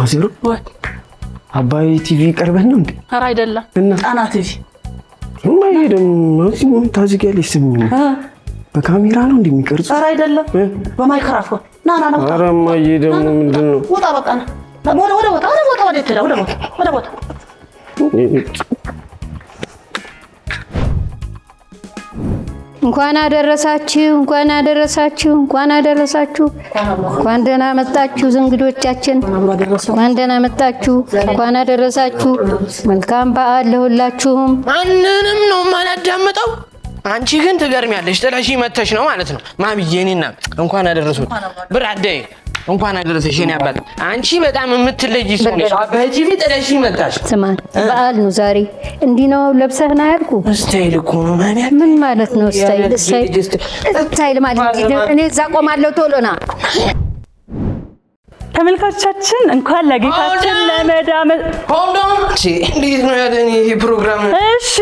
ማዘሩ ወይ አባይ ቲቪ ቀርበን ነው እንዴ? ኧረ አይደለም ጣና ቲቪ ማይደም ማክሲሙም ታዝጊያለሽ ስም በካሜራ ነው እንደሚቀርጽ ኧረ አይደለም በማይክሮፎን ና ኧረ ማይደም ምንድነው ወጣ በቃ ና ወደ ቦታ እንኳን አደረሳችሁ እንኳን ደህና መጣችሁ እንግዶቻችን እንኳን ደህና መጣችሁ እንኳን አደረሳችሁ መልካም በዓል ለሁላችሁም ማንንም ነው ማላዳምጠው አንቺ ግን ትገርሚያለሽ ጥለሽ መተሽ ነው ማለት ነው ማሚዬ እኔና እንኳን አደረሱት ብራዴ እንኳን አደረሰሽ የኔ አባት አንቺ በጣም የምትለጂ ሰው ነሽ በጂቪ ጥለሽ መጣሽ ስማን በዓል ነው ዛሬ እንዲህ ነው ለብሰህና ያልኩ ስታይል እኮ ነው ማሚያ ምን ማለት ነው ስታይል ማለት እኔ እዛ ቆማለሁ ቶሎና ተመልካቾቻችን እንኳን ለጌታችን ለመዳም እንዴት ነው ያለኝ ይሄ ፕሮግራም እሺ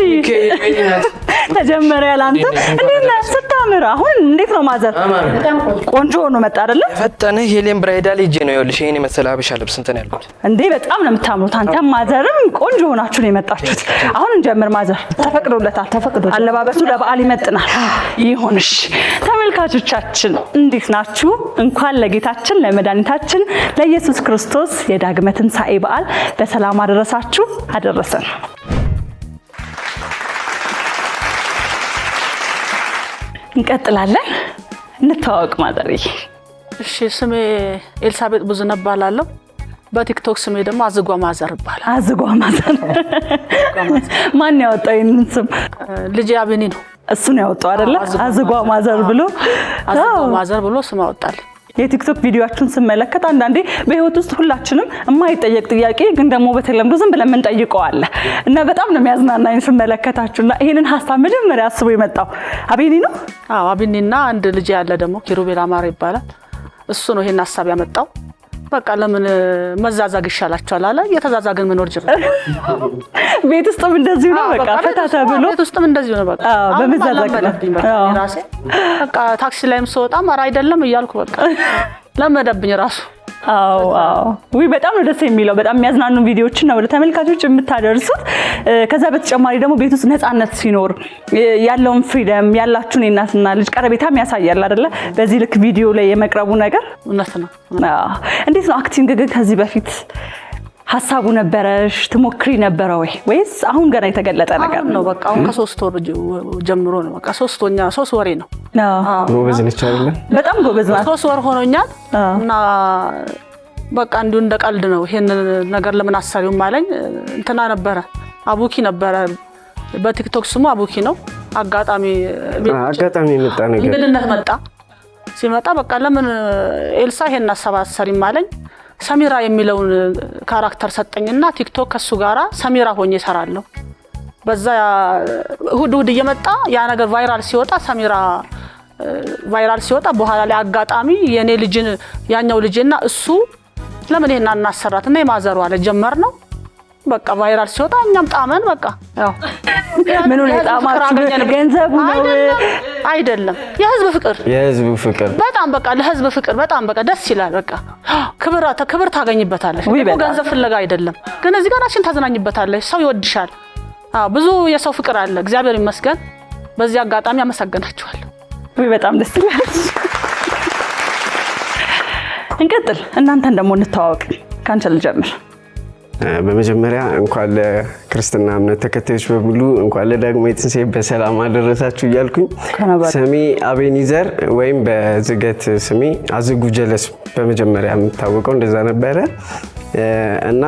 ተጀመረ ያላንተ እንዴት ነው ስታምር አሁን እንዴት ነው ማዘር ቆንጆ ነው መጣ አይደለ ፈጠነ ሄሌን ብራይዳል እጄ ነው ይኸውልሽ ይሄን መሰለ አበሻ ልብስ እንትን ያልኩት እንዴ በጣም ነው የምታምሩት አንተም ማዘርም ቆንጆ ሆናችሁ ነው የመጣችሁት አሁን እንጀምር ማዘር ተፈቅዶለታል አለባበሱ ለበዓል ይመጥናል ይሁንሽ ተመልካቾቻችን እንዴት ናችሁ እንኳን ለጌታችን ለመድኃኒታችን ለኢየሱስ ክርስቶስ የዳግመ ትንሣኤ በዓል በሰላም አደረሳችሁ አደረሰን እንቀጥላለን እንተዋወቅ ማዘርዬ እሺ ስሜ ኤልሳቤጥ ብዙነህ እባላለሁ በቲክቶክ ስሜ ደግሞ አዝጓ ማዘር ይባላል አዝጓ ማዘር ማን ያወጣው ይሄንን ስም ልጅ አብኒ ነው እሱ ነው ያወጣው አይደለ አዝጓ ማዘር ብሎ ስም አወጣል የቲክቶክ ቪዲዮአችሁን ስመለከት አንዳንዴ በህይወት ውስጥ ሁላችንም የማይጠየቅ ጥያቄ ግን ደግሞ በተለምዶ ዝም ብለን እንጠይቀው አለ እና በጣም ነው የሚያዝናናኝ ስመለከታችሁና ይሄንን ሐሳብ መጀመሪያ አስቦ የመጣው አብኒ ነው አዎ አብኒና አንድ ልጅ ያለ ደግሞ ኪሩቤል አማረ ይባላል እሱ ነው ይሄን ሐሳብ ያመጣው በቃ ለምን መዛዛግ ይሻላችኋል አለ የተዛዛግን መኖር ጀመረ ቤት ውስጥም እንደዚህ ነው በቃ ፈታታ ብሎ ቤት ውስጥም እንደዚህ ነው በቃ በመዛዛግ ራሴ በቃ ታክሲ ላይም ስወጣ ማራ አይደለም እያልኩ በቃ ለመደብኝ ራሱ አዎ ወይ በጣም ነው ደስ የሚለው በጣም የሚያዝናኑ ቪዲዮዎችን ነው ለተመልካቾች የምታደርሱት ከዛ በተጨማሪ ደግሞ ቤት ውስጥ ነፃነት ሲኖር ያለውን ፍሪደም ያላችሁን እናትና ልጅ ቀረቤታም ያሳያል አይደለ በዚህ ልክ ቪዲዮ ላይ የመቅረቡ ነገር እውነት ነው እንዴት ነው አክቲንግ ከዚህ በፊት ሐሳቡ ነበረሽ ትሞክሪ ነበር ወይስ አሁን ገና የተገለጠ ነገር ነው በቃ አሁን ከ3 ወር ጀምሮ ነው በቃ 3 ወሬ ነው ጎበዝ ነች አይደል በጣም ጎበዝ ናት 3 ወር ሆኖኛል እና በቃ እንዲሁ እንደቀልድ ነው ይሄን ነገር ለምን አሳሪው ማለኝ እንትና ነበረ አቡኪ ነበረ በቲክቶክ ስሙ አቡኪ ነው አጋጣሚ መጣ ነገር እንግድነት መጣ ሲመጣ በቃ ለምን ኤልሳ ይሄን አሰባሰሪ ማለኝ ሰሚራ የሚለውን ካራክተር ሰጠኝና ቲክቶክ ከሱ ጋራ ሰሚራ ሆኜ ሰራለሁ በዛ እሁድ እየመጣ ያ ነገር ቫይራል ሲወጣ ሰሚራ ቫይራል ሲወጣ በኋላ ላይ አጋጣሚ የኔ ልጅን ያኛው ልጅና እሱ ለምን ይሄን እናሰራትና የማዘሩ አለ ጀመርነው በቃ ቫይራል ሲወጣ እኛም ጣመን በቃ ያው ምኑ ለጣማችሁ ገንዘቡ ነው አይደለም የህዝብ ፍቅር በጣም በቃ ለህዝብ ፍቅር በጣም በቃ ደስ ይላል በቃ ክብር ታገኝበታለሽ ገንዘብ ፍለጋ አይደለም ግን እዚህ ጋር አሽን ታዝናኝበታለሽ ሰው ይወድሻል ብዙ የሰው ፍቅር አለ እግዚአብሔር ይመስገን በዚህ አጋጣሚ አመሰግናችኋለሁ ወይ በጣም ደስ ይላል እንቀጥል እናንተን ደግሞ እንተዋወቅ ካንቺ ልጀምር በመጀመሪያ እንኳን ለክርስትና እምነት ተከታዮች በሙሉ እንኳን ለዳግመ ትንሣኤ በሰላም አደረሳችሁ እያልኩኝ ስሜ አቤኒዘር ወይም በዝገት ስሜ አዝጉ ጀለስ በመጀመሪያ የምታወቀው እንደዛ ነበረ እና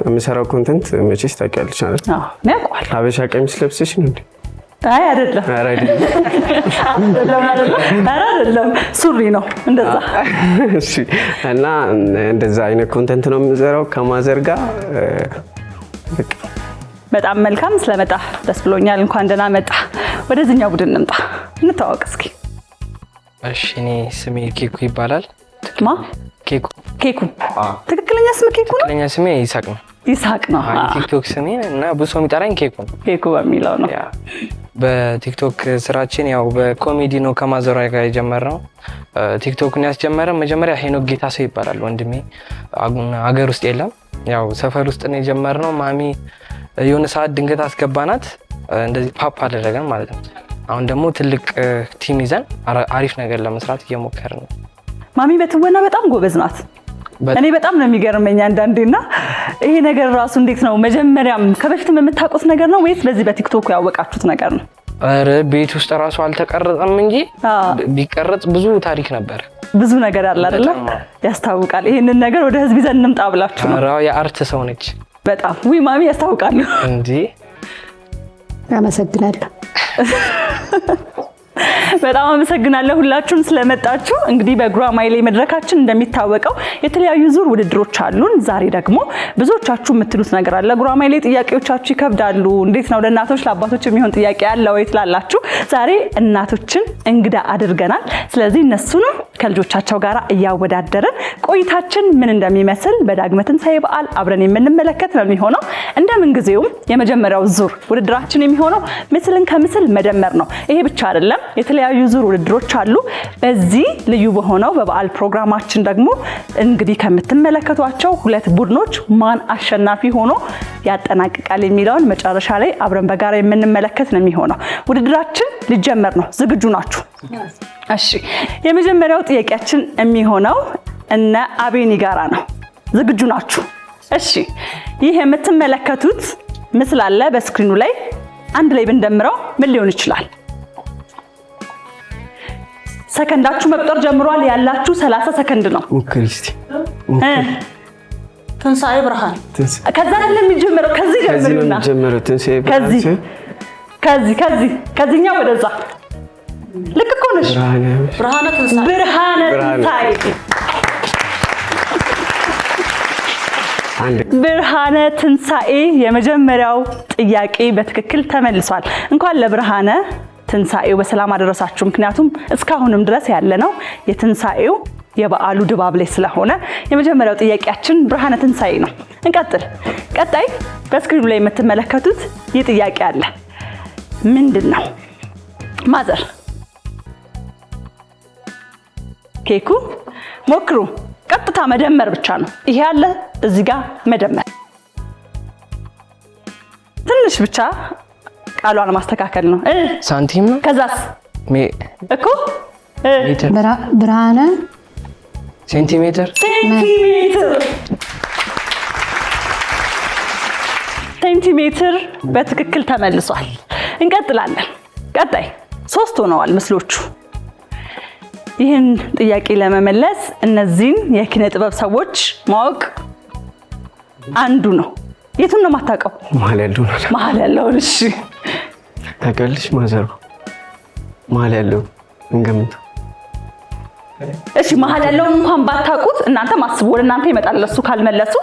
የምሰራው ኮንተንት መቼስ ታውቂያለሽ አይደል ነቋል ሀበሻ ቀሚስ ለብሰሽ ነው እንዴ አይ አይደለም አይደለም ሱሪ ነው እንደዛ እሺ እና እንደዛ አይነት ኮንተንት ነው የምሰራው ከማዘር ጋር በጣም መልካም ስለመጣ ደስ ብሎኛል እንኳን ደህና መጣ ወደዚህኛው ቡድን እንምጣ እንተዋወቅ እስኪ እሺ እኔ ስሜ ኬኩ ይባላል ኬኩ ትክክለኛ ስም ኬኩ ነው ትክክለኛ ስሜ ይሳቅ ነው ነው ቲክቶክ ስሜ እና ብዙ ሰው የሚጠራኝ ኬኩ በሚለው ነው በቲክቶክ ስራችን ያው በኮሜዲ ነው ከማዘሯ ጋር የጀመርነው። ቲክቶክን ያስጀመረን መጀመሪያ ሄኖክ ጌታሰው ይባላል ወንድሜ፣ ሀገር ውስጥ የለም ያው ሰፈር ውስጥ ነው የጀመርነው። ማሚ የሆነ ሰዓት ድንገት አስገባናት እንደዚህ ፓፕ አደረገን ማለት ነው። አሁን ደግሞ ትልቅ ቲም ይዘን አሪፍ ነገር ለመስራት እየሞከርን ነው። ማሚ በትወና በጣም ጎበዝ ናት። እኔ በጣም ነው የሚገርመኝ አንዳንዴና ይሄ ነገር ራሱ እንዴት ነው መጀመሪያም ከበፊትም የምታውቁት ነገር ነው ወይስ በዚህ በቲክቶክ ያወቃችሁት ነገር ነው? አረ ቤት ውስጥ ራሱ አልተቀረጸም እንጂ ቢቀረጽ ብዙ ታሪክ ነበር። ብዙ ነገር አለ አይደል? ያስታውቃል። ይሄንን ነገር ወደ ህዝብ ይዘን እንምጣ ብላችሁ ነው? አረ የአርት ሰው ነች በጣም ውይ ማሚ ያስታውቃሉ እንዴ። አመሰግናለሁ። በጣም አመሰግናለሁ ሁላችሁም ስለመጣችሁ። እንግዲህ በጉራማይሌ መድረካችን እንደሚታወቀው የተለያዩ ዙር ውድድሮች አሉን። ዛሬ ደግሞ ብዙዎቻችሁ የምትሉት ነገር አለ። ጉራማይሌ ጥያቄዎቻችሁ ይከብዳሉ፣ እንዴት ነው ለእናቶች ለአባቶች የሚሆን ጥያቄ አለ ወይ ትላላችሁ። ዛሬ እናቶችን እንግዳ አድርገናል። ስለዚህ እነሱንም ከልጆቻቸው ጋር እያወዳደረን ቆይታችን ምን እንደሚመስል በዳግመ ትንሣኤ በዓል አብረን የምንመለከት ነው የሚሆነው። እንደምንጊዜውም የመጀመሪያው ዙር ውድድራችን የሚሆነው ምስልን ከምስል መደመር ነው። ይሄ ብቻ አይደለም፣ የተለያዩ ዙር ውድድሮች አሉ። በዚህ ልዩ በሆነው በበዓል ፕሮግራማችን ደግሞ እንግዲህ ከምትመለከቷቸው ሁለት ቡድኖች ማን አሸናፊ ሆኖ ያጠናቅቃል የሚለውን መጨረሻ ላይ አብረን በጋራ የምንመለከት ነው የሚሆነው። ውድድራችን ሊጀመር ነው። ዝግጁ ናችሁ? እሺ፣ የመጀመሪያው ጥያቄያችን የሚሆነው እነ አቤኒ ጋራ ነው። ዝግጁ ናችሁ? እሺ፣ ይህ የምትመለከቱት ምስል አለ በስክሪኑ ላይ። አንድ ላይ ብንደምረው ምን ሊሆን ይችላል? ሰከንዳችሁ መቁጠር ጀምሯል። ያላችሁ 30 ሰከንድ ነው። ሙክሪስቲ ትንሣኤ ብርሃን። ከዛ አይደለም የሚጀምረው፣ ከዚህ ጀምሩና ትንሣኤ ብርሃን። ከዚህኛው ወደዛ። ልክ እኮ ነሽ። ብርሃነ ትንሣኤ። ብርሃነ ትንሣኤ የመጀመሪያው ጥያቄ በትክክል ተመልሷል። እንኳን ለብርሃነ ትንሣኤው በሰላም አደረሳችሁ። ምክንያቱም እስካሁንም ድረስ ያለነው የትንሣኤው የበዓሉ ድባብ ላይ ስለሆነ የመጀመሪያው ጥያቄያችን ብርሃነ ትንሣኤ ነው። እንቀጥል። ቀጣይ በስክሪኑ ላይ የምትመለከቱት ይህ ጥያቄ አለ። ምንድን ነው? ማዘር ኬኩ ሞክሩ። ቀጥታ መደመር ብቻ ነው። ይሄ አለ እዚህ ጋር መደመር ትንሽ ብቻ ቃሏን ማስተካከል ነው። ሳንቲም ነው። ከዛስ እኮ ብርሃነ ሴንቲሜትር በትክክል ተመልሷል። እንቀጥላለን። ቀጣይ 3 ሆነዋል ምስሎቹ። ይህን ጥያቄ ለመመለስ እነዚህን የኪነ ጥበብ ሰዎች ማወቅ አንዱ ነው። የቱን ነው የማታውቀው? መሀል ያለው። እሺ ታውቂያለሽ? ማዘሩ መሀል ያለው እንገምት። እሺ መሀል ያለው እንኳን ባታውቁት እናንተ ማስቡ፣ ወደ እናንተ ይመጣል። ለሱ ካልመለሱ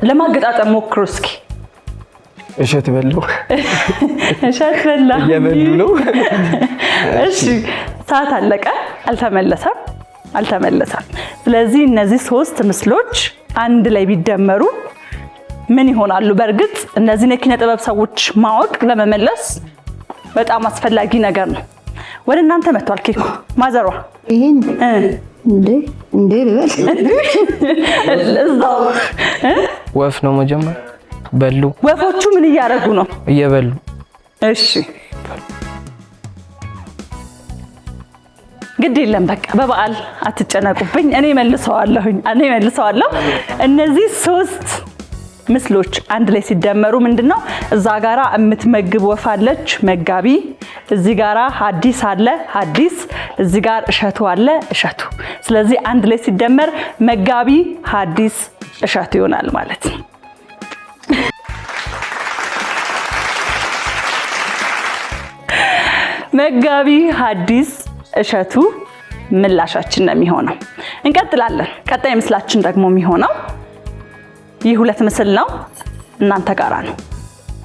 ለማገጣጠም ሞክሩ እስኪ። እሸት በሉ እየበሉ ነው። እሺ ሰዓት አለቀ። አልተመለሰም። ስለዚህ እነዚህ 3 ምስሎች አንድ ላይ ቢደመሩ ምን ይሆናሉ? በእርግጥ እነዚህን የኪነ ጥበብ ሰዎች ማወቅ ለመመለስ በጣም አስፈላጊ ነገር ነው። ወደ እናንተ መጥቷል ኬኩ። ማዘሯ ይሄን እንዴ ልበል? እዛው ወፍ ነው መጀመር። በሉ። ወፎቹ ምን እያደረጉ ነው? እየበሉ። እሺ ግድ የለም በቃ በበዓል አትጨነቁብኝ። እኔ መልሰዋለሁ። እነዚህ 3 ምስሎች አንድ ላይ ሲደመሩ ምንድነው? እዛ ጋራ የምትመግብ ወፍ አለች፣ መጋቢ። እዚህ ጋራ ሐዲስ አለ፣ ሐዲስ። እዚህ ጋር እሸቱ አለ፣ እሸቱ። ስለዚህ አንድ ላይ ሲደመር መጋቢ፣ ሐዲስ፣ እሸቱ ይሆናል ማለት ነው። መጋቢ፣ ሐዲስ፣ እሸቱ ምላሻችን ነው የሚሆነው። እንቀጥላለን። ቀጣይ ምስላችን ደግሞ የሚሆነው ይህ 2 ምስል ነው። እናንተ ጋራ ነው።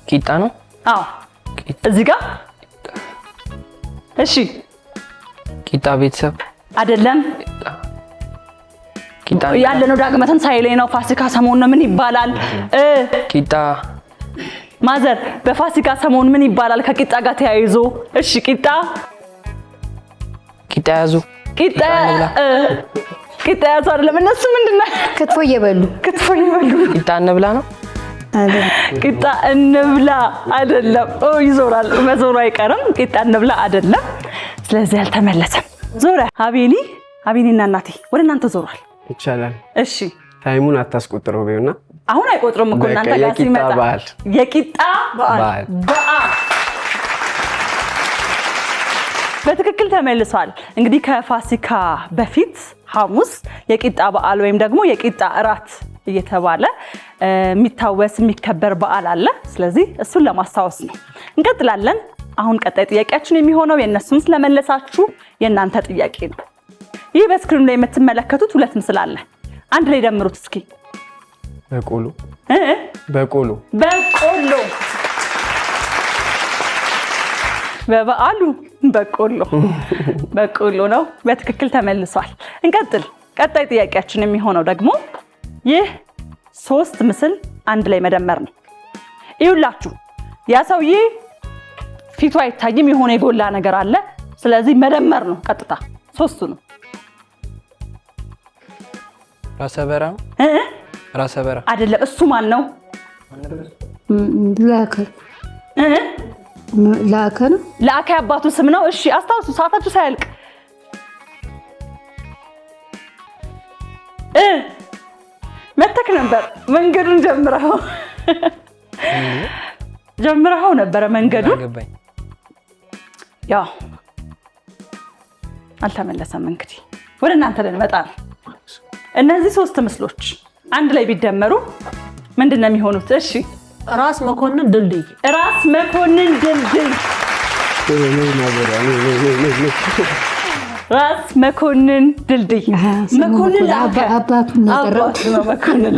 ቂጣ ነው። አዎ እዚህ ጋር። እሺ ቂጣ ቤተሰብ አይደለም። ቂጣ ያለነው ዳግመ ትንሣኤ ላይ ነው። ፋሲካ ሰሞን ነው። ምን ይባላል? ቂጣ ማዘር በፋሲካ ሰሞን ምን ይባላል ከቂጣ ጋር ተያይዞ? እሺ ቂጣ ያዙ ቂጣ ያዙ አይደለም እነሱ ምንድነው? ክትፎ እየበሉ ቂጣ እንብላ ነው ቂጣ እንብላ አይደለም። ይዞራል መዞሩ አይቀርም። ቂጣ እንብላ አይደለም። ስለዚህ አልተመለሰም። ዞረ አቤኒና እናቴ ወደ እናንተ ዞሯል። ይቻላል። እሺ ታይሙን አታስቆጥረው ቢሆንና አሁን አይቆጥሩም እኮ እናንተ ጋር ሲመጣ የቂጣ በዓል በትክክል ተመልሷል። እንግዲህ ከፋሲካ በፊት ሐሙስ የቂጣ በዓል ወይም ደግሞ የቂጣ እራት እየተባለ የሚታወስ የሚከበር በዓል አለ። ስለዚህ እሱን ለማስታወስ ነው። እንቀጥላለን። አሁን ቀጣይ ጥያቄያችን የሚሆነው የእነሱን ስለመለሳችሁ የእናንተ ጥያቄ ነው። ይህ በስክሪኑ ላይ የምትመለከቱት ሁለት ምስል አለ። አንድ ላይ ደምሩት እስኪ። በቆሎ በበዓሉ በቆሎ ነው። በትክክል ተመልሷል። እንቀጥል። ቀጣይ ጥያቄያችን የሚሆነው ደግሞ ይህ 3 ምስል አንድ ላይ መደመር ነው። ይኸውላችሁ ያ ሰውዬ ፊቱ አይታይም፣ የሆነ የጎላ ነገር አለ። ስለዚህ መደመር ነው ቀጥታ 3ቱ ነው። ራሰ በራ አይደለም። እሱ ማን ነው? ላከ አባቱ ስም ነው። እሺ አስታውሱ፣ ሰዓታችሁ ሳያልቅ መተክ ነበር። መንገዱን ጀምረው ነበረ መንገዱን። ያው አልተመለሰም። እንግዲህ ወደ እናንተ ልንመጣ ነው። እነዚህ 3 ምስሎች አንድ ላይ ቢደመሩ ምንድነው የሚሆኑት? እሺ ራስ መኮንን ድልድይ ራስ መኮንን ድልድይ መኮንን አባቱ ነው። መኮንን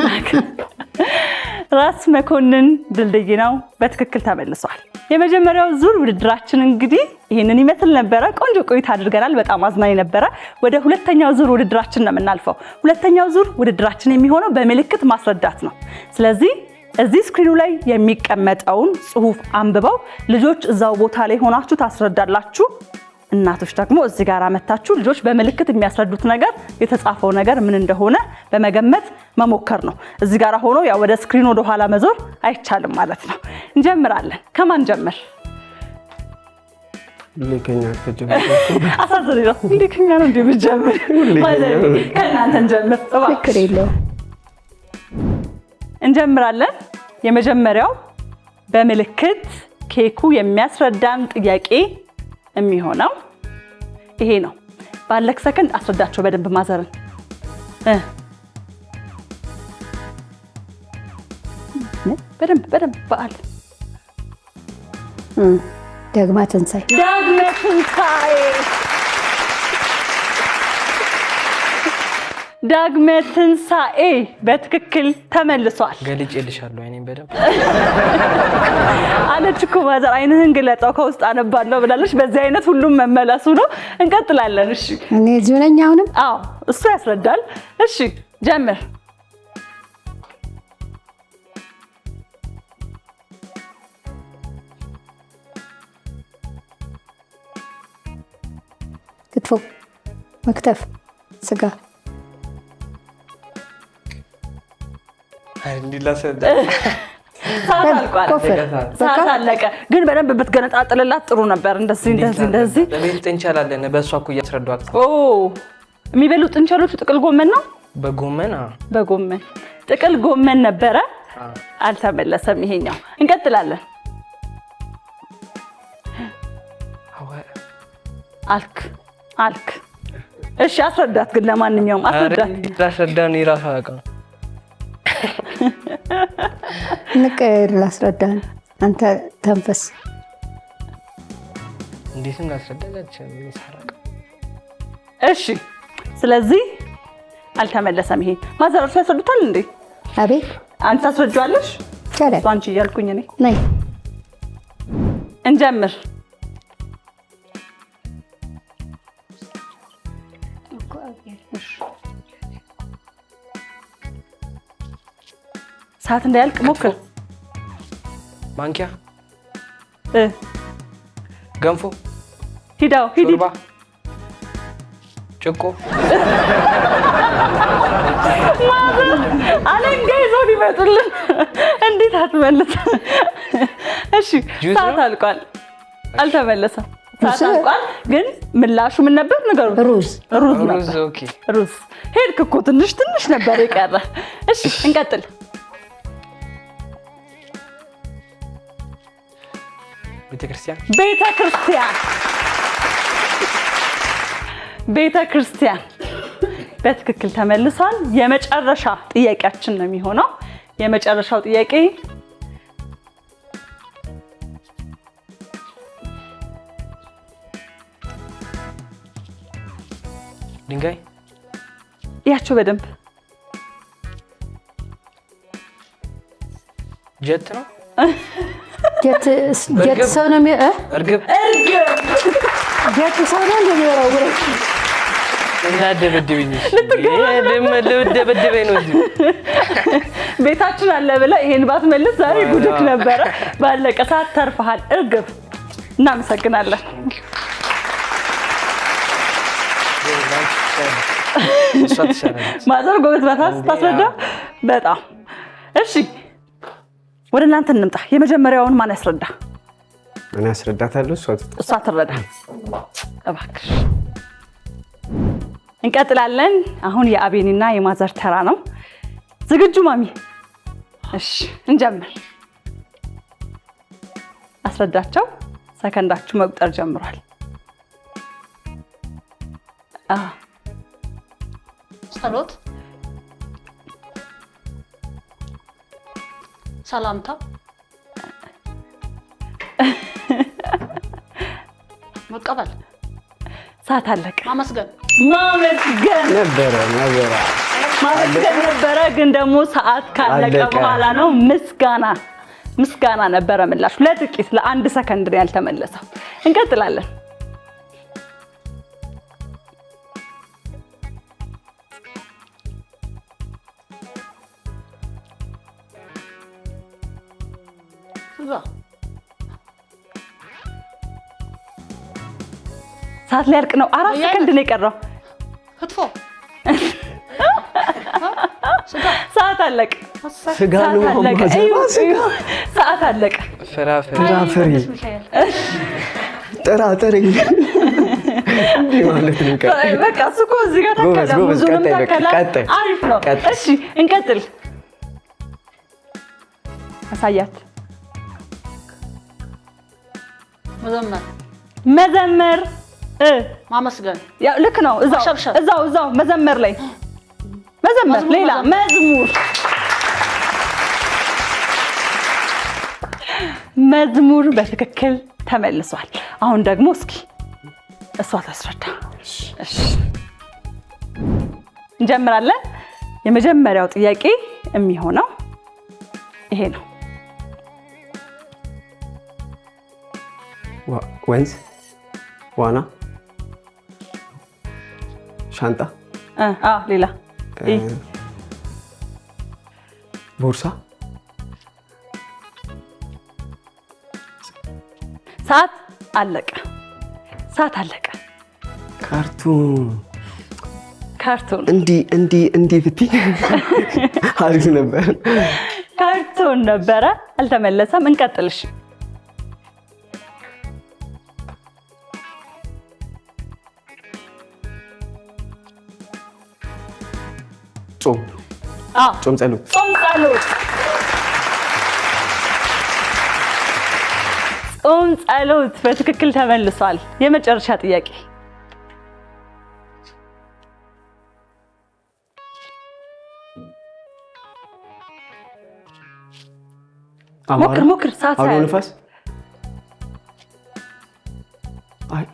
ራስ መኮንን ድልድይ ነው። በትክክል ተመልሷል። የመጀመሪያው ዙር ውድድራችን እንግዲህ ይሄንን ይመስል ነበረ። ቆንጆ ቆይታ አድርገናል። በጣም አዝናኝ ነበረ። ወደ ሁለተኛው ዙር ውድድራችን ነው የምናልፈው። ሁለተኛው ዙር ውድድራችን የሚሆነው በምልክት ማስረዳት ነው። ስለዚህ እዚህ ስክሪኑ ላይ የሚቀመጠውን ጽሁፍ አንብበው ልጆች እዛው ቦታ ላይ ሆናችሁ ታስረዳላችሁ። እናቶች ደግሞ እዚህ ጋር መታችሁ ልጆች በምልክት የሚያስረዱት ነገር የተጻፈው ነገር ምን እንደሆነ በመገመት መሞከር ነው። እዚህ ጋር ሆኖ ያው ወደ ስክሪኑ ወደ ኋላ መዞር አይቻልም ማለት ነው። እንጀምራለን። ከማን ጀምር? ልከኛ ከጀምር አሳዘኝ ነው። ልከኛ ነው እንዴ ብጀምር? ማለት ከእናንተ እንጀምር። ፍክር የለውም። እንጀምራለን። የመጀመሪያው በምልክት ኬኩ የሚያስረዳን ጥያቄ የሚሆነው ይሄ ነው። ባለክ ሰከንድ አስረዳቸው በደንብ ማዘርን። በደንብ በዓል ዳግመ ትንሣኤ ዳግመ ትንሣኤ በትክክል ተመልሷል። ገልጬልሻለሁ አይኔን በደንብ አለች እኮ ማዘር። አይንህን ግለጠው ከውስጥ አነባለሁ ብላለች። በዚህ አይነት ሁሉም መመለሱ ነው። እንቀጥላለን። እሺ እኔ እዚሁ ነኝ አሁንም። አዎ እሱ ያስረዳል። እሺ ጀምር። ክትፎ፣ መክተፍ፣ ስጋ ሰዓት አለቀ። ግን በደንብ ብትገነጣጥልላት ጥሩ ነበር። እንደዚህ እንችላለን። በእሷ እኮ እያስረዷት። የሚበሉ ጥንቸሎቹ ጥቅል ጎመን ነው። በጎመን ጥቅል ጎመን ነበረ። አልተመለሰም ይሄኛው። እንቀጥላለን። አልክ። እሺ አስረዳት። ግን ለማንኛውም አስረዳት። አስረዳን ይራሳ አቀም ንቀር ላስረዳን። አንተ ተንፈስ። እንዴት እንዳስረዳላችሁ ይሳራቅ። እሺ ስለዚህ አልተመለሰም። ይሄ ማዘራሱ ያስረዱታል እንዴ? አቤት አንተ ታስረጃለሽ? ከለ አንቺ እያልኩኝ እኔ ነይ። እንጀምር። ሰዓት እንዳያልቅ ሞክር። ማንኪያ ገንፎ ሂዳው ሂዲ ጭቆ አለንጋ ይዘው ይመጡልን እንዴት አትመልስ እሺ ሰዓት አልቋል አልተመለሰም ሰዓት አልቋል ግን ምላሹ ምን ነበር ንገሩ ሩዝ ነበር ኦኬ ሩዝ ሄድክ እኮ ትንሽ ነበር የቀረ እሺ እንቀጥል ቤተክርስቲያን በትክክል ተመልሷል የመጨረሻ ጥያቄያችን ነው የሚሆነው የመጨረሻው ጥያቄ ድንጋይ ያቸው በደንብ ጀት ነው ጀት ሰው ነው እርግብ ጀት ሰው ነው እንደሚወራው እንዳደበደበኝ ልደበደበኝ ነው ቤታችን አለ ብለ ይሄን ባትመልስ ዛሬ ጉድክ ነበረ ባለቀ ሰዓት ተርፈሃል እርግብ እናመሰግናለን ማዘር ጎበዝ ባታስ ታስረዳ በጣም እሺ ወደ እናንተ እንምጣ የመጀመሪያውን ማን ያስረዳ እኔ ያስረዳታለሁ እሷ ትረዳ እባክሽ እንቀጥላለን አሁን የአቤኒና የማዘር ተራ ነው ዝግጁ ማሚ እሺ እንጀምር አስረዳቸው ሰከንዳችሁ መቁጠር ጀምሯል ጸሎት ሰላምታ መቀበል ሰዓት አለቀ ማመስገን ነበረ ግን ደግሞ ሰዓት ካለቀ በኋላ ነው ምስጋና ነበረ ምላሽ ለጥቂት ለአንድ ሰከንድ ነው ያልተመለሰው እንቀጥላለን ሰዓት ሊያልቅ ነው 4 ሰከንድ ነው የቀረው ክትፎ ሰዓት አለቀ ስጋ ነው ሰዓት አለቀ ፍራፍሬ ጥራጥሬ እንዴ ማለት ነው በቃ እሱ እኮ እዚህ ጋር ተከለ ብዙንም ተከለ አሪፍ ነው እሺ እንቀጥል አሳያት መዘመር ማመስገን ያው ልክ ነው እዛው መዘመር ላይ መዘመር ሌላ መዝሙር በትክክል ተመልሷል አሁን ደግሞ እስኪ እሷ ታስረዳ እሺ እንጀምራለን የመጀመሪያው ጥያቄ የሚሆነው ይሄ ነው ወንዝ ዋና ሻንጣ ሌላ ቦርሳ ሰዓት አለቀ ካርቱን እንዲህ ብትይ አሪፍ ነበር ካርቱን ነበረ አልተመለሰም እንቀጥልሽ ጾም ጸሎት ጾም ጸሎት በትክክል ተመልሷል የመጨረሻ ጥያቄ ሞክር ሰዓት አውሎ ንፋስ አይ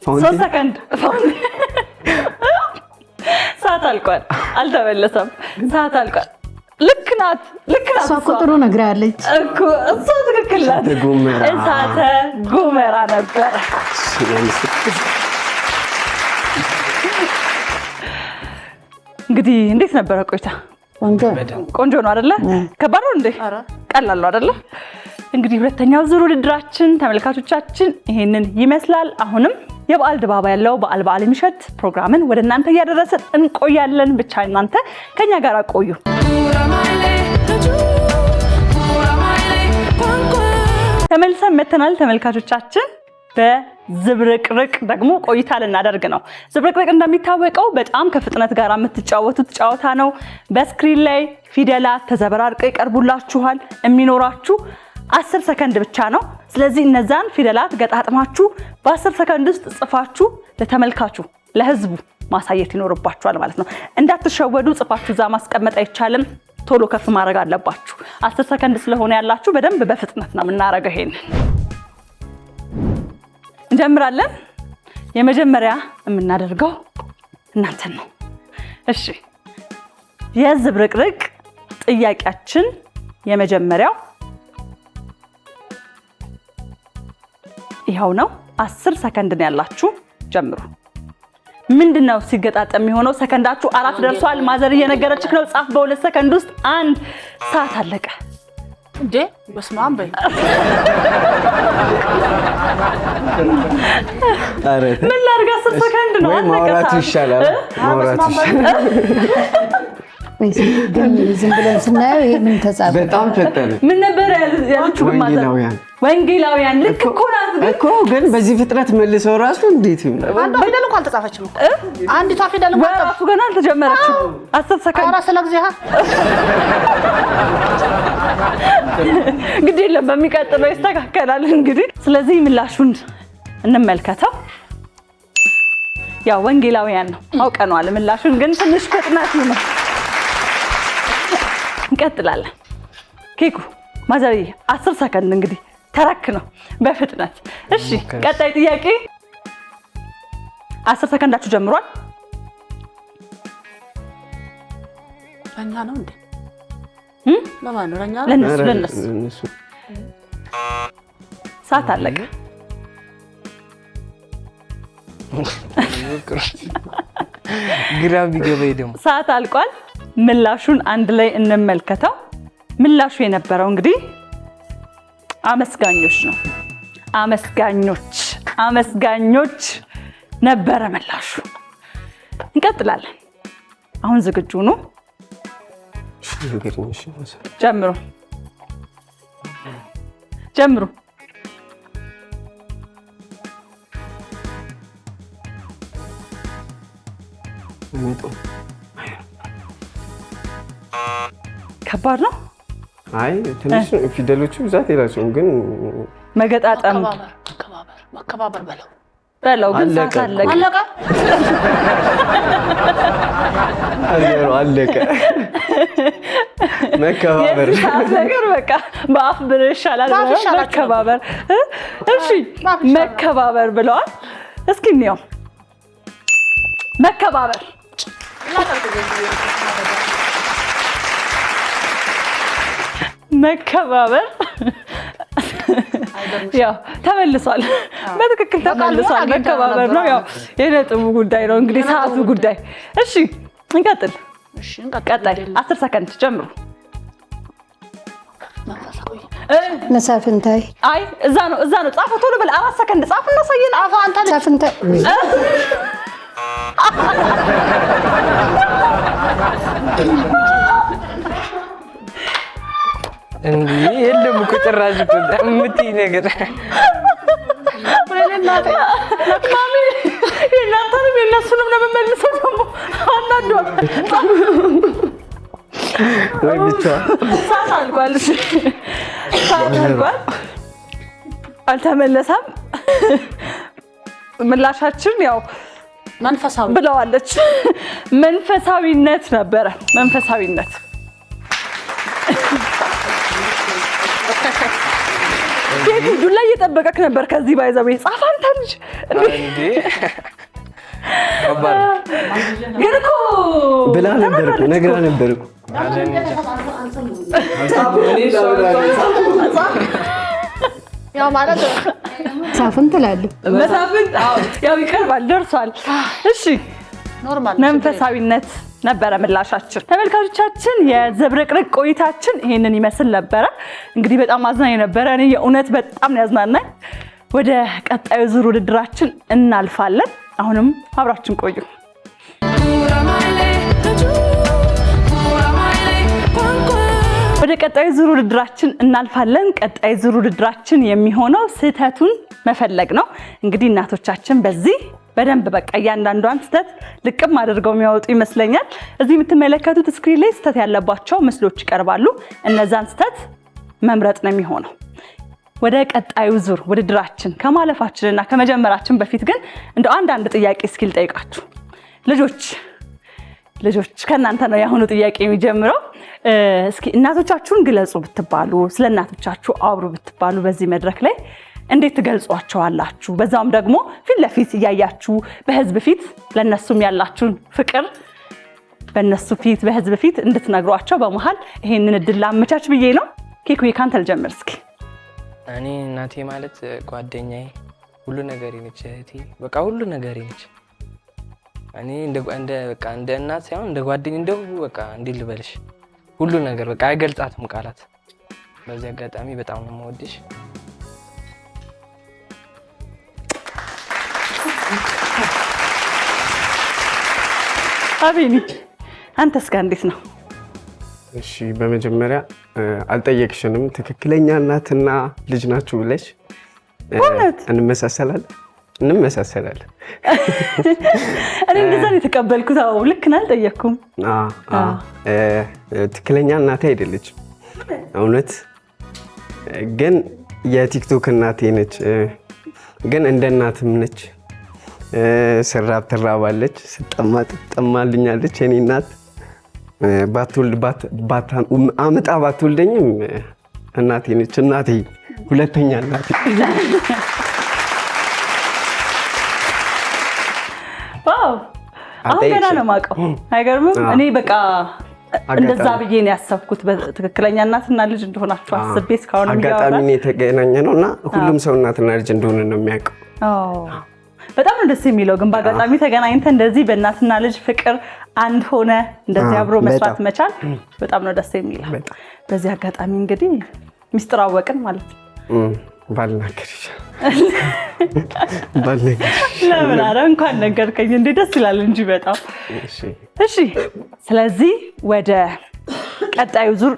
3 ሰከንድ ሰዓት አልቋል አልተመለሰም ሰዓት አልቋል ልክ ናት እሷ ቁጥሩ ነግራለች እኮ እሷ ትክክል ናት እሳተ ጎመራ ነበር እንግዲህ እንዴት ነበረ ቆይታ ቆንጆ ነው አይደለ? ከባድ ነው እንዴ? ቀላል ነው አይደለ? እንግዲህ ሁለተኛው ዙር ውድድራችን ተመልካቾቻችን ይሄንን ይመስላል። አሁንም የበዓል ድባብ ያለው በዓል የሚሸት ፕሮግራምን ወደ እናንተ እያደረስን እንቆያለን። ብቻ እናንተ ከኛ ጋር ቆዩ። ተመልሰን መተናል ተመልካቾቻችን። በዝብርቅርቅ ደግሞ ቆይታ ልናደርግ ነው። ዝብርቅርቅ እንደሚታወቀው በጣም ከፍጥነት ጋር የምትጫወቱት ጨዋታ ነው። በስክሪን ላይ ፊደላት ተዘበራርቀው ይቀርቡላችኋል። የሚኖራችሁ 10 ሰከንድ ብቻ ነው። ስለዚህ እነዛን ፊደላት ገጣጥማችሁ በ10 ሰከንድ ውስጥ ጽፋችሁ ለተመልካቹ ለህዝቡ ማሳየት ይኖርባችኋል ማለት ነው። እንዳትሸወዱ፣ ጽፋችሁ እዛ ማስቀመጥ አይቻልም። ቶሎ ከፍ ማድረግ አለባችሁ። 10 ሰከንድ ስለሆነ ያላችሁ በደንብ በፍጥነት ነው የምናደርገው። ይሄን እንጀምራለን። የመጀመሪያ የምናደርገው እናንተን ነው። እሺ፣ የዝብርቅርቅ ጥያቄያችን የመጀመሪያው ይኸው ነው። 10 ሰከንድ ነው ያላችሁ። ጀምሩ። ምንድነው ሲገጣጠም የሚሆነው? ሰከንዳችሁ 4 ደርሷል። ማዘር እየነገረችክ ነው። ጻፍ። በ2 ሰከንድ ውስጥ 1 ሰዓት አለቀ። እንዴ በስመ አብ በይ። ምን ላድርግ? 10 ሰከንድ ነው። ማውራት ይሻላል። ማውራት ይሻላል። ዝም ብለን ስናየው ይሄ ምን ተጻፈ? በጣም ፈጠነ። ምን ነበር ያለችው? ወንጌላውያን ልክ እኮ ናት እኮ ግን በዚህ ፍጥነት መልሰው ራሱ እንዴት ይላል? አንዷ ፊደል እንኳን አልተጻፈችም። አንዲቷ ፊደል እንኳን ራሱ ገና አልተጀመረችም። 10 ሰከንድ። ኧረ ስለ እግዚአብሔር እንግዲህ የለም፣ በሚቀጥለው ይስተካከላል። እንግዲህ ስለዚህ ምላሹን እንመልከተው። ያው ወንጌላውያን ነው አውቀነዋል። ምላሹን ግን ትንሽ ፍጥነት ነው። እንቀጥላለን። ኬኩ ማዘርዬ 10 ሰከንድ እንግዲህ ተረክ ነው በፍጥነት። እሺ ቀጣይ ጥያቄ 10 ሰከንዳችሁ ጀምሯል። ለኛ ነው እንዴ? ለማን ነው? ለኛ ነው? ለነሱ ሰዓት አለቀ። ግራ ቢገበይ ደግሞ ሰዓት አልቋል። ምላሹን አንድ ላይ እንመልከተው። ምላሹ የነበረው እንግዲህ አመስጋኞች ነው። አመስጋኞች ነበረ ምላሹ። እንቀጥላለን። አሁን ዝግጁ ነው? ጀምሩ። ከባድ ነው። አይ ትንሽ ፊደሎቹ ብዛት የላቸውም፣ ግን መገጣጠም መከባበር በለው ግን ሰዓት አለቀ። አለቀ። መከባበር ነገር በቃ በአፍ ብለህ ይሻላል። መከባበር። እሺ መከባበር ብለዋል። እስኪ እንየው። መከባበር ያው ተመልሷል። በትክክል ተመልሷል። መከባበር ነው። ያው የነጥቡ ጉዳይ ነው እንግዲህ ሰዓቱ ጉዳይ። እሺ እንቀጥል። ቀጣይ 10 ሰከንድ ጀምሩ። መሳፍንታይ። አይ እዛ ነው ጻፈ። ቶሎ በል 4 ሰከንድ ጻፍ። እናሳየን። አፋ አንተ መሳፍንታይ እንዴ የለም እኮ ጭራሽ እኮ የምትይ ነገር ማሚ የእናንተንም የእነሱንም ለመመልሰው ደግሞ አናዷል። ወይ ብቻ ሰዓት አልቋል። አልተመለሰም። ምላሻችን ያው መንፈሳዊ ብለዋለች። መንፈሳዊነት ነበረ። መንፈሳዊነት ዱላ እየጠበቀክ ነበር። ከዚህ ባይዘው ጻፍ አንተ ልጅ እንዴ ግን እኮ ብላ ነግራ ነበር እኮ ያው ማለት መሳፍንት እላለሁ። መሳፍንት ያው ይቀርባል፣ ደርሷል። እሺ ኖርማል መንፈሳዊነት ነበረ ምላሻችን። ተመልካቾቻችን የዘብረቅረቅ ቆይታችን ይሄንን ይመስል ነበረ። እንግዲህ በጣም አዝናኝ ነበረ። እኔ የእውነት በጣም ያዝናናኝ። ወደ ቀጣዩ ዙር ውድድራችን እናልፋለን። አሁንም አብራችን ቆዩ። ወደ ቀጣዩ ዙር ውድድራችን እናልፋለን። ቀጣዩ ዙር ውድድራችን የሚሆነው ስህተቱን መፈለግ ነው። እንግዲህ እናቶቻችን በዚህ በደንብ በቃ እያንዳንዷን ስህተት ልቅም አድርገው የሚያወጡ ይመስለኛል። እዚህ የምትመለከቱት ስክሪን ላይ ስህተት ያለባቸው ምስሎች ይቀርባሉ። እነዛን ስህተት መምረጥ ነው የሚሆነው። ወደ ቀጣዩ ዙር ውድድራችን ከማለፋችንና ከመጀመራችን በፊት ግን እንደው አንዳንድ ጥያቄ እስኪ ልጠይቃችሁ። ልጆች ከእናንተ ነው የአሁኑ ጥያቄ የሚጀምረው። እስኪ እናቶቻችሁን ግለጹ ብትባሉ፣ ስለ እናቶቻችሁ አውሩ ብትባሉ በዚህ መድረክ ላይ እንዴት ትገልጿቸዋላችሁ? በዛም ደግሞ ፊት ለፊት እያያችሁ በህዝብ ፊት ለነሱም ያላችሁን ፍቅር በነሱ ፊት በህዝብ ፊት እንድትነግሯቸው በመሃል ይሄንን እድል ላመቻች ብዬ ነው። ኬኩዬ ካንተ ልጀምር እስኪ። እኔ እናቴ ማለት ጓደኛዬ፣ ሁሉ ነገሬ ነች። እህቴ በቃ ሁሉ ነገሬ ነች። እኔ እንደ እናት ሳይሆን እንደ ጓደኛ እንደው በቃ እንዴት ልበልሽ፣ ሁሉ ነገር በቃ አይገልጻትም ቃላት። በዚህ አጋጣሚ በጣም ነው የምወድሽ። አቤኒ አንተስ ጋር እንዴት ነው? እሺ በመጀመሪያ አልጠየቅሽንም። ትክክለኛ እናትና ልጅ ናችሁ ብለሽ እንመሳሰላለን። እኔ እንደዛ ነው የተቀበልኩት። አዎ ልክ ነህ፣ አልጠየቅኩም። ትክክለኛ እናቴ አይደለችም እውነት፣ ግን የቲክቶክ እናቴ ነች። ግን እንደ እናትም ነች። ስራብ ትራባለች፣ ስጠማ ትጠማልኛለች። የኔ እናት አምጣ ባትወልደኝም እናቴ ነች። እናቴ ሁለተኛ እናቴ። ዋው አሁን ገና ነው የማውቀው። አይገርምም? እኔ በቃ እንደዛ ብዬ ነው ያሰብኩት። በትክክለኛ እናትና ልጅ እንደሆናችሁ አስቤ እስካሁን አጋጣሚ ነው የተገናኘ ነው እና ሁሉም ሰው እናትና ልጅ እንደሆነ ነው የሚያውቀው። በጣም ነው ደስ የሚለው። ግን በአጋጣሚ ተገናኝተን እንደዚህ በእናትና ልጅ ፍቅር አንድ ሆነ እንደዚህ አብሮ መስራት መቻል በጣም ነው ደስ የሚለው። በዚህ አጋጣሚ እንግዲህ ሚስጥር አወቅን ማለት ነው። ባልናገርሽ ለምን? ኧረ እንኳን ነገርከኝ እንዴ፣ ደስ ይላል እንጂ በጣም እሺ። ስለዚህ ወደ ቀጣዩ ዙር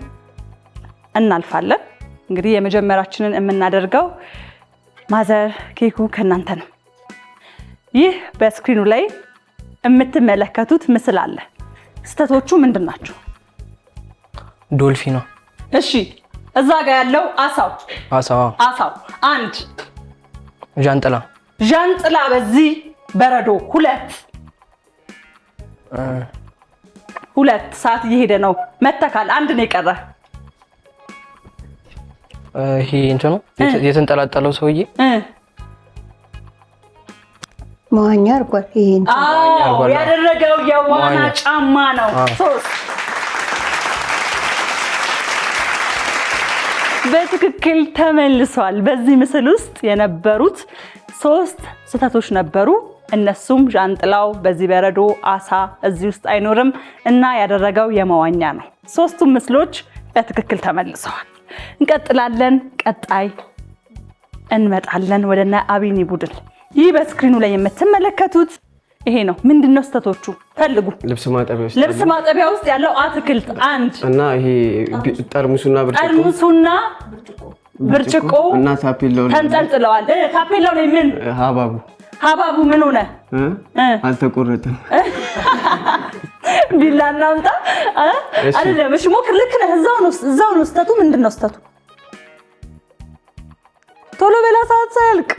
እናልፋለን። እንግዲህ የመጀመሪያችንን የምናደርገው ማዘር ኬኩ ከእናንተ ነው። ይህ በስክሪኑ ላይ የምትመለከቱት ምስል አለ። ስህተቶቹ ምንድን ናቸው? ዶልፊን ነው። እሺ እዛ ጋር ያለው አሳው አንድ፣ ዣንጥላ በዚህ በረዶ ሁለት ሰዓት እየሄደ ነው። መተካል አንድ ነው የቀረ። ይሄ እንትኑ የተንጠላጠለው ሰውዬ መዋኛ አርጓል። ያደረገው የዋና ጫማ ነው። በትክክል ተመልሷል። በዚህ ምስል ውስጥ የነበሩት 3 ስህተቶች ነበሩ። እነሱም ዣንጥላው፣ በዚህ በረዶ፣ አሳ እዚህ ውስጥ አይኖርም እና ያደረገው የመዋኛ ነው። 3ቱም ምስሎች በትክክል ተመልሰዋል። እንቀጥላለን። ቀጣይ እንመጣለን ወደና አቢኒ ቡድን። ይህ በስክሪኑ ላይ የምትመለከቱት ይሄ ነው። ምንድነው ስህተቶቹ? ፈልጉ። ልብስ ማጠቢያ ውስጥ ያለው አትክልት አንድ እና ይሄ ጠርሙሱና ብርጭቆ እና ታፔላው ተንጠልጥለዋል። ታፔላው ላይ ምን? ሀባቡ ምን ሆነ? አልተቆረጠም። ቢላ እናምጣ አይደለም። እሺ ሞክር። ልክ ነህ። እዛው ነው ስህተቱ። ምንድነው ስህተቱ? ቶሎ በላ ሰዓት ሳያልቅ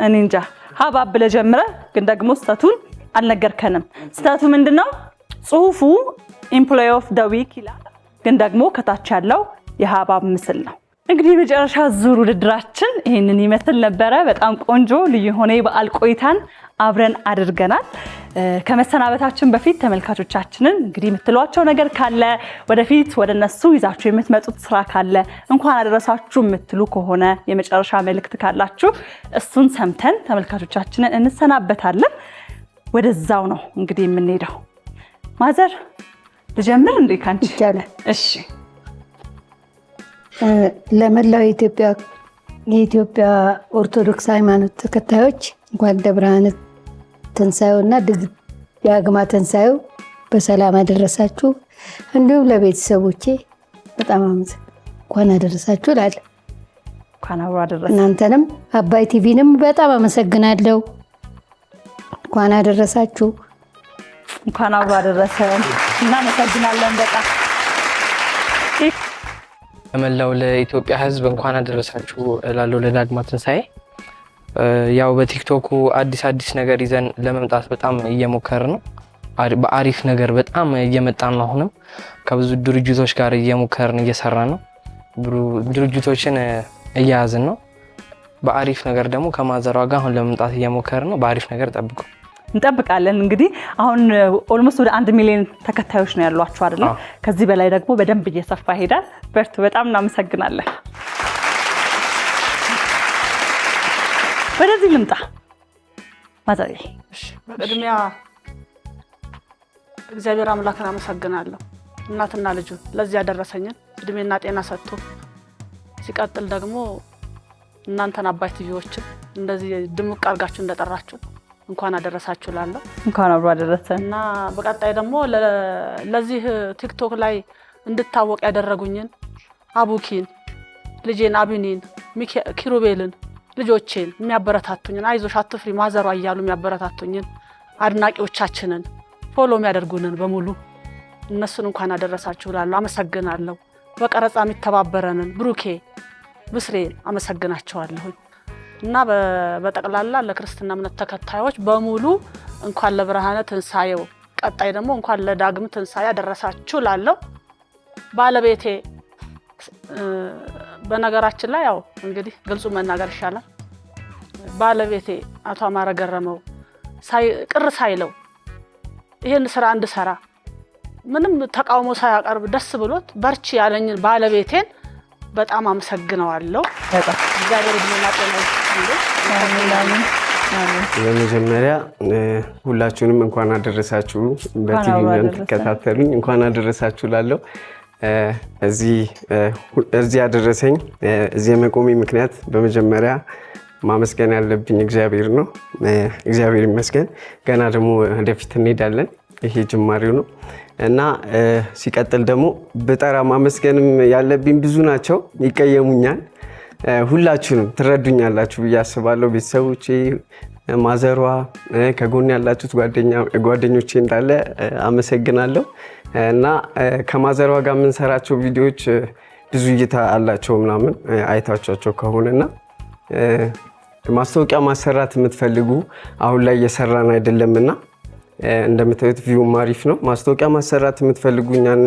እኔ እንጃ። ሀባብ ብለህ ጀምረህ ግን ደግሞ ስህተቱን አልነገርከንም። ስህተቱ ምንድነው? ጽሁፉ ኤምፕሎይ ኦፍ ዘ ዊክ ይላል፣ ግን ደግሞ ከታች ያለው የሀባብ ምስል ነው። እንግዲህ የመጨረሻ ዙር ውድድራችን ይህንን ይመስል ነበረ። በጣም ቆንጆ ልዩ የሆነ የበዓል ቆይታን አብረን አድርገናል። ከመሰናበታችን በፊት ተመልካቾቻችንን እንግዲህ የምትሏቸው ነገር ካለ ወደፊት ወደነሱ ይዛችሁ የምትመጡት ስራ ካለ እንኳን አደረሳችሁ የምትሉ ከሆነ የመጨረሻ መልእክት ካላችሁ እሱን ሰምተን ተመልካቾቻችንን እንሰናበታለን። ወደዛው ነው እንግዲህ የምንሄደው። ማዘር ልጀምር እንዴ ካንቺ? ይቻላል። እሺ። ለመላው የኢትዮጵያ ኦርቶዶክስ ሃይማኖት ተከታዮች እንኳን ለብርሃነ ትንሣኤውና ዳግማ ትንሣኤው በሰላም አደረሳችሁ። እንዲሁም ለቤተሰቦቼ በጣም እንኳን አደረሳችሁ እላለሁ። እንኳን አብሮ አደረሰ። እናንተንም አባይ ቲቪንም በጣም አመሰግናለሁ። እንኳን አደረሳችሁ። እንኳን አብሮ አደረሰ። እናመሰግናለን በጣም። ለመላው ለኢትዮጵያ ሕዝብ እንኳን አደረሳችሁ እላለሁ ለዳግማ ትንሣኤ። ያው በቲክቶኩ አዲስ ነገር ይዘን ለመምጣት በጣም እየሞከርን ነው። በአሪፍ ነገር በጣም እየመጣን ነው። አሁንም ከብዙ ድርጅቶች ጋር እየሞከርን እየሰራን ነው። ድርጅቶችን እያያዝን ነው። በአሪፍ ነገር ደግሞ ከማዘሯ ጋር አሁን ለመምጣት እየሞከርን ነው። በአሪፍ ነገር ጠብቁ። እንጠብቃለን። እንግዲህ አሁን ኦልሞስት ወደ 1 ሚሊዮን ተከታዮች ነው ያሏችሁ አይደል? ከዚህ በላይ ደግሞ በደንብ እየሰፋ ይሄዳል። በርቱ። በጣም እናመሰግናለን። ወደዚህ ልምጣ ማዘሬ። እሺ፣ በቅድሚያ እግዚአብሔር አምላክን አመሰግናለሁ። እናትና ልጁ ለዚህ ያደረሰኝን እድሜና ጤና ሰጥቶ፣ ሲቀጥል ደግሞ እናንተን አባይ ቲቪዎችን እንደዚህ ድምቅ አድርጋችሁ እንደጠራችሁ እንኳን አደረሳችሁ ላለሁ። እንኳን አብሮ አደረሰን እና በቀጣይ ደግሞ ለዚህ ቲክቶክ ላይ እንድታወቅ ያደረጉኝን አቡኪን፣ ልጄን አቢኒን፣ ኪሩቤልን፣ ልጆቼን የሚያበረታቱኝን አይዞሽ አትፍሪ ማዘሯ እያሉ የሚያበረታቱኝን አድናቂዎቻችንን ፎሎ የሚያደርጉንን በሙሉ እነሱን እንኳን አደረሳችሁ ላለሁ። አመሰግናለሁ። በቀረጻ የሚተባበረንን ብሩኬ፣ ብስሬን አመሰግናቸዋለሁ። እና በጠቅላላ ለክርስትና እምነት ተከታዮች በሙሉ እንኳን ለብርሃነ ትንሣኤው ቀጣይ ደግሞ እንኳን ለዳግም ትንሣኤ ያደረሳችሁ ላለሁ። ባለቤቴ በነገራችን ላይ ያው እንግዲህ ግልጹ መናገር ይሻላል። ባለቤቴ አቶ አማረ ገረመው ቅር ሳይለው ይሄን ስራ እንድሰራ ምንም ተቃውሞ ሳያቀርብ ደስ ብሎት በርቺ ያለኝን ባለቤቴን በጣም አመሰግነዋለሁ። እግዚአብሔር ይመስገን። በመጀመሪያ ሁላችሁንም እንኳን አደረሳችሁ። በቲቪ የምትከታተሉኝ እንኳን አደረሳችሁ ላለሁ። እዚህ ያደረሰኝ እዚህ የመቆሜ ምክንያት በመጀመሪያ ማመስገን ያለብኝ እግዚአብሔር ነው። እግዚአብሔር ይመስገን። ገና ደግሞ ወደፊት እንሄዳለን። ይሄ ጅማሬው ነው እና ሲቀጥል ደግሞ በጠራ ማመስገንም ያለብኝ ብዙ ናቸው። ይቀየሙኛል። ሁላችሁንም ትረዱኛላችሁ ብዬ አስባለሁ። ቤተሰቦቼ፣ ማዘሯ፣ ከጎን ያላችሁት ጓደኞቼ እንዳለ አመሰግናለሁ። እና ከማዘሯ ጋር የምንሰራቸው ቪዲዮዎች ብዙ እይታ አላቸው ምናምን አይታችኋቸው ከሆነና ማስታወቂያ ማሰራት የምትፈልጉ አሁን ላይ እየሰራን አይደለምና እንደምታዩት ቪው አሪፍ ነው። ማስታወቂያ ማሰራት የምትፈልጉ እኛን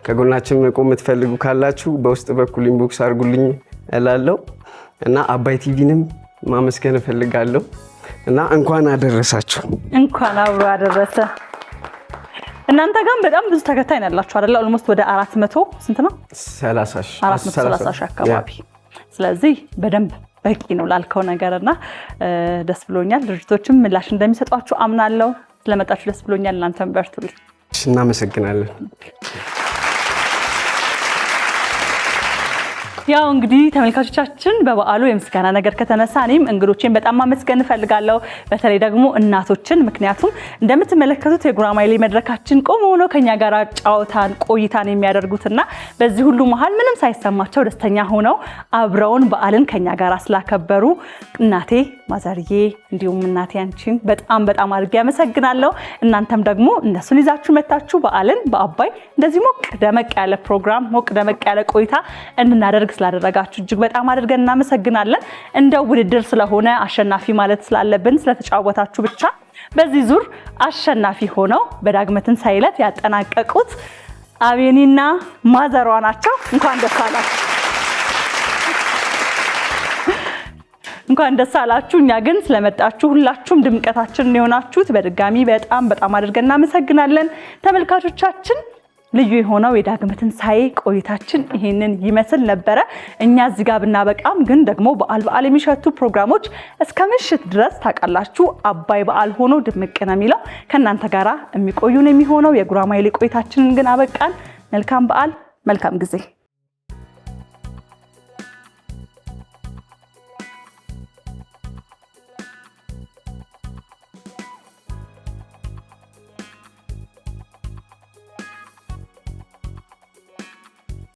ከጎናችን መቆም የምትፈልጉ ካላችሁ በውስጥ በኩል ኢንቦክስ አድርጉልኝ እላለሁ። እና አባይ ቲቪንም ማመስገን እፈልጋለሁ። እና እንኳን አደረሳችሁ። እንኳን አብሮ አደረሰ። እናንተ ጋር በጣም ብዙ ተከታይ ያላችሁ አይደል? ኦልሞስት ወደ 400 ስንት ነው? 430 አካባቢ። ስለዚህ በደንብ በቂ ነው ላልከው ነገርና ደስ ብሎኛል። ድርጅቶችም ምላሽ እንደሚሰጧችሁ አምናለሁ። ስለመጣችሁ ደስ ብሎኛል። እናንተም በርቱልኝ። እናመሰግናለን። ያው እንግዲህ ተመልካቾቻችን በበዓሉ የምስጋና ነገር ከተነሳ እኔም እንግዶቼን በጣም ማመስገን እፈልጋለሁ። በተለይ ደግሞ እናቶችን፣ ምክንያቱም እንደምትመለከቱት የጉራማይሌ መድረካችን ቆሞ ሆኖ ከኛ ጋር ጫወታን ቆይታን የሚያደርጉትና በዚህ ሁሉ መሃል ምንም ሳይሰማቸው ደስተኛ ሆነው አብረውን በዓልን ከኛ ጋር ስላከበሩ እናቴ ማዘርዬ፣ እንዲሁም እናቴ አንቺን በጣም አድርጌ አመሰግናለሁ። እናንተም ደግሞ እነሱን ይዛችሁ መጣችሁ በዓልን በአባይ እንደዚህ ሞቅ ደመቅ ያለ ፕሮግራም ሞቅ ደመቅ ያለ ቆይታ እንድናደርግ ስላደረጋችሁ እጅግ በጣም አድርገን እናመሰግናለን። እንደው ውድድር ስለሆነ አሸናፊ ማለት ስላለብን ስለተጫወታችሁ ብቻ በዚህ ዙር አሸናፊ ሆነው በዳግመ ትንሣኤ ዕለት ያጠናቀቁት አቤኒና ማዘሯ ናቸው። እንኳን ደስ አላችሁ። እንኳን ደስ አላችሁ። እኛ ግን ስለመጣችሁ ሁላችሁም ድምቀታችን የሆናችሁት በድጋሚ በጣም አድርገን እናመሰግናለን። ተመልካቾቻችን ልዩ የሆነው የዳግም ትንሣኤ ቆይታችን ይሄንን ይመስል ነበረ። እኛ እዚህ ጋር ብናበቃም ግን ደግሞ በዓል የሚሸቱ ፕሮግራሞች እስከ ምሽት ድረስ ታውቃላችሁ አባይ በዓል ሆኖ ድምቅ ነው የሚለው ከእናንተ ጋራ የሚቆዩን የሚሆነው የጉራማይሌ ቆይታችንን ግን አበቃን። መልካም በዓል፣ መልካም ጊዜ።